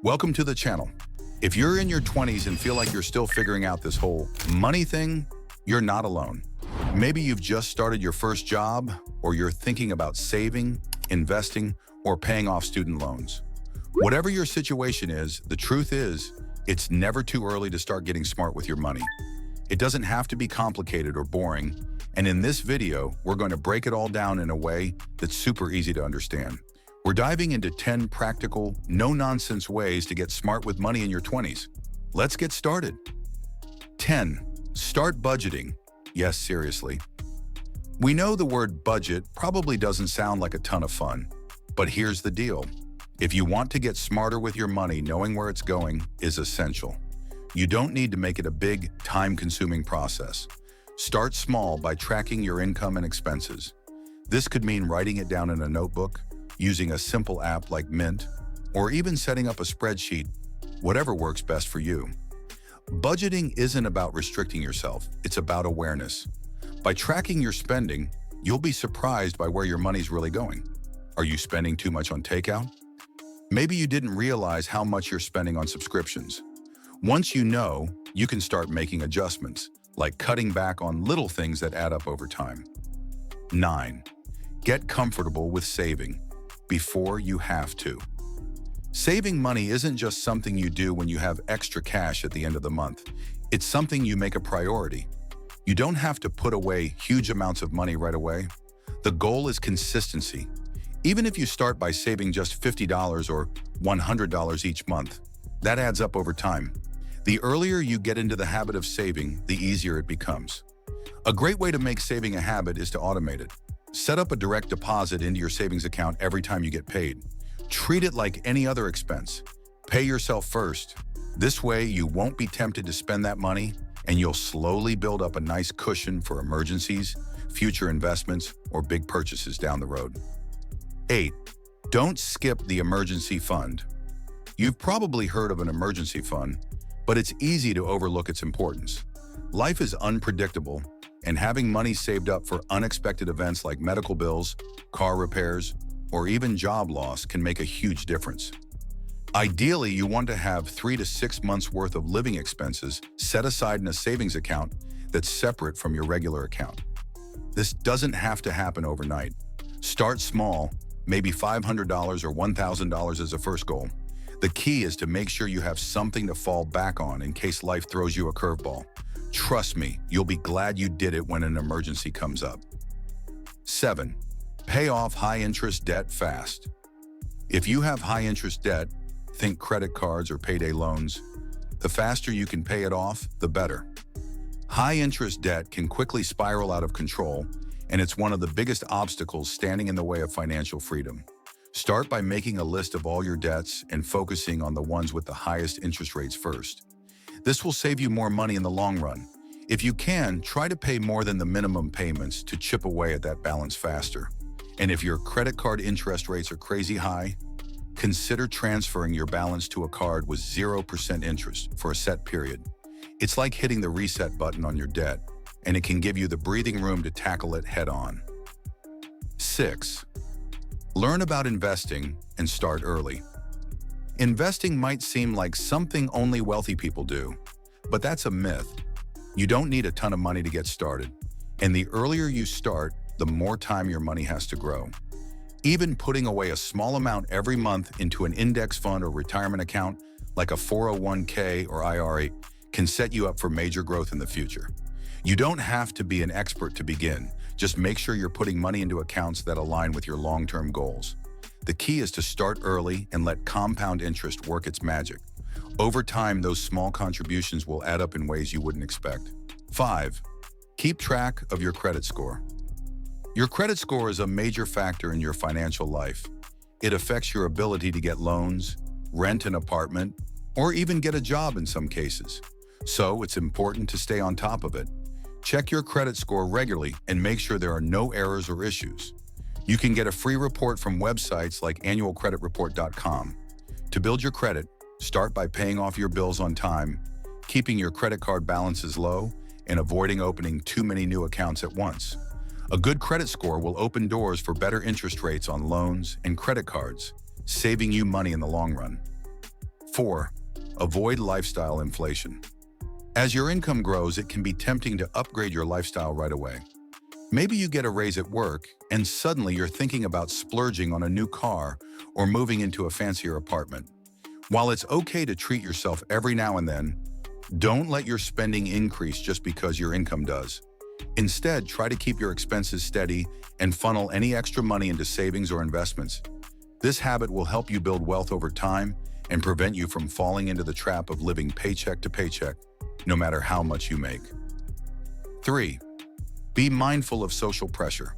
Welcome to the channel. If you're in your 20s and feel like you're still figuring out this whole money thing, you're not alone. Maybe you've just started your first job, or you're thinking about saving, investing, or paying off student loans. Whatever your situation is, the truth is, it's never too early to start getting smart with your money. It doesn't have to be complicated or boring, and in this video, we're going to break it all down in a way that's super easy to understand. We're diving into 10 practical, no-nonsense ways to get smart with money in your 20s. Let's get started. 10. Start budgeting. Yes, seriously. We know the word budget probably doesn't sound like a ton of fun, but here's the deal. If you want to get smarter with your money, knowing where it's going is essential. You don't need to make it a big, time-consuming process. Start small by tracking your income and expenses. This could mean writing it down in a notebook, using a simple app like Mint, or even setting up a spreadsheet, whatever works best for you. Budgeting isn't about restricting yourself, it's about awareness. By tracking your spending, you'll be surprised by where your money's really going. Are you spending too much on takeout? Maybe you didn't realize how much you're spending on subscriptions. Once you know, you can start making adjustments, like cutting back on little things that add up over time. 9. Get comfortable with saving before you have to. Saving money isn't just something you do when you have extra cash at the end of the month. It's something you make a priority. You don't have to put away huge amounts of money right away. The goal is consistency. Even if you start by saving just $50 or $100 each month, that adds up over time. The earlier you get into the habit of saving, the easier it becomes. A great way to make saving a habit is to automate it. Set up a direct deposit into your savings account every time you get paid. Treat it like any other expense. Pay yourself first. This way, you won't be tempted to spend that money, and you'll slowly build up a nice cushion for emergencies, future investments, or big purchases down the road. 8. Don't skip the emergency fund. You've probably heard of an emergency fund, but it's easy to overlook its importance. Life is unpredictable, and having money saved up for unexpected events like medical bills, car repairs, or even job loss can make a huge difference. Ideally, you want to have 3 to 6 months worth of living expenses set aside in a savings account that's separate from your regular account. This doesn't have to happen overnight. Start small, maybe $500 or $1,000 as a first goal. The key is to make sure you have something to fall back on in case life throws you a curveball. Trust me, you'll be glad you did it when an emergency comes up. 7. Pay off high-interest debt fast. If you have high-interest debt, think credit cards or payday loans, the faster you can pay it off, the better. High-interest debt can quickly spiral out of control, and it's one of the biggest obstacles standing in the way of financial freedom. Start by making a list of all your debts and focusing on the ones with the highest interest rates first. This will save you more money in the long run. If you can, try to pay more than the minimum payments to chip away at that balance faster. And if your credit card interest rates are crazy high, consider transferring your balance to a card with 0% interest for a set period. It's like hitting the reset button on your debt, and it can give you the breathing room to tackle it head on. 6. Learn about investing and start early. Investing might seem like something only wealthy people do, but that's a myth. You don't need a ton of money to get started, and the earlier you start, the more time your money has to grow. Even putting away a small amount every month into an index fund or retirement account, like a 401k or IRA, can set you up for major growth in the future. You don't have to be an expert to begin. Just make sure you're putting money into accounts that align with your long-term goals. The key is to start early and let compound interest work its magic. Over time, those small contributions will add up in ways you wouldn't expect. 5. Keep track of your credit score. Your credit score is a major factor in your financial life. It affects your ability to get loans, rent an apartment, or even get a job in some cases. So it's important to stay on top of it. Check your credit score regularly and make sure there are no errors or issues. You can get a free report from websites like annualcreditreport.com. To build your credit, start by paying off your bills on time, keeping your credit card balances low, and avoiding opening too many new accounts at once. A good credit score will open doors for better interest rates on loans and credit cards, saving you money in the long run. 4. Avoid lifestyle inflation. As your income grows, it can be tempting to upgrade your lifestyle right away. Maybe you get a raise at work, and suddenly you're thinking about splurging on a new car or moving into a fancier apartment. While it's okay to treat yourself every now and then, don't let your spending increase just because your income does. Instead, try to keep your expenses steady and funnel any extra money into savings or investments. This habit will help you build wealth over time and prevent you from falling into the trap of living paycheck to paycheck, no matter how much you make. 3. Be mindful of social pressure.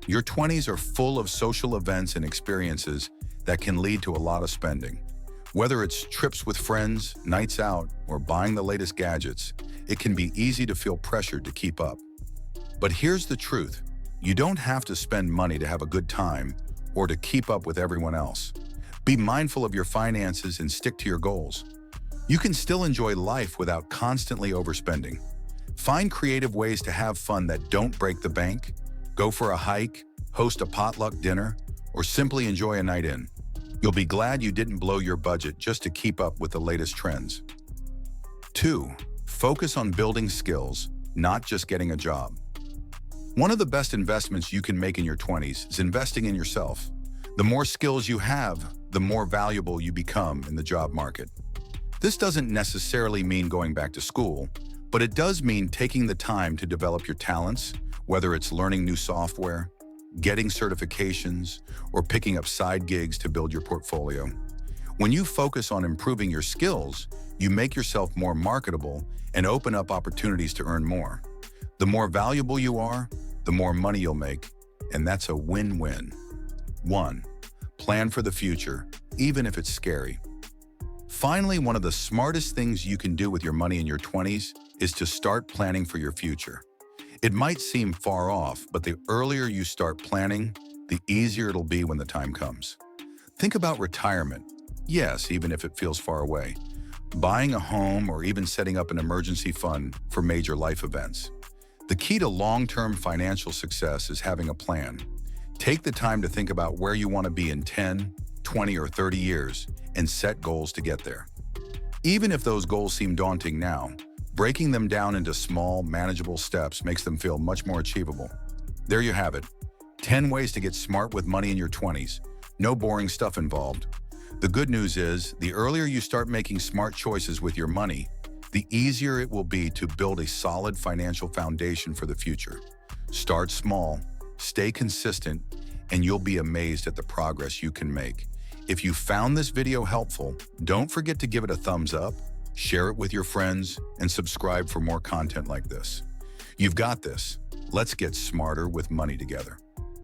Your 20s are full of social events and experiences that can lead to a lot of spending. Whether it's trips with friends, nights out, or buying the latest gadgets, it can be easy to feel pressured to keep up. But here's the truth. You don't have to spend money to have a good time or to keep up with everyone else. Be mindful of your finances and stick to your goals. You can still enjoy life without constantly overspending. Find creative ways to have fun that don't break the bank. Go for a hike, host a potluck dinner, or simply enjoy a night in. You'll be glad you didn't blow your budget just to keep up with the latest trends. 2. Focus on building skills, not just getting a job. One of the best investments you can make in your 20s is investing in yourself. The more skills you have, the more valuable you become in the job market. This doesn't necessarily mean going back to school, but it does mean taking the time to develop your talents, whether it's learning new software, getting certifications, or picking up side gigs to build your portfolio. When you focus on improving your skills, you make yourself more marketable and open up opportunities to earn more. The more valuable you are, the more money you'll make, and that's a win-win. 1. Plan for the future, even if it's scary. Finally, one of the smartest things you can do with your money in your 20s is to start planning for your future. It might seem far off, but the earlier you start planning, the easier it'll be when the time comes. Think about retirement. Yes, even if it feels far away. Buying a home or even setting up an emergency fund for major life events. The key to long-term financial success is having a plan. Take the time to think about where you want to be in 10, 20, or 30 years and set goals to get there. Even if those goals seem daunting now, breaking them down into small, manageable steps makes them feel much more achievable. There you have it. 10 ways to get smart with money in your 20s. No boring stuff involved. The good news is, the earlier you start making smart choices with your money, the easier it will be to build a solid financial foundation for the future. Start small, stay consistent, and you'll be amazed at the progress you can make. If you found this video helpful, don't forget to give it a thumbs up, share it with your friends, and subscribe for more content like this. You've got this. Let's get smarter with money together.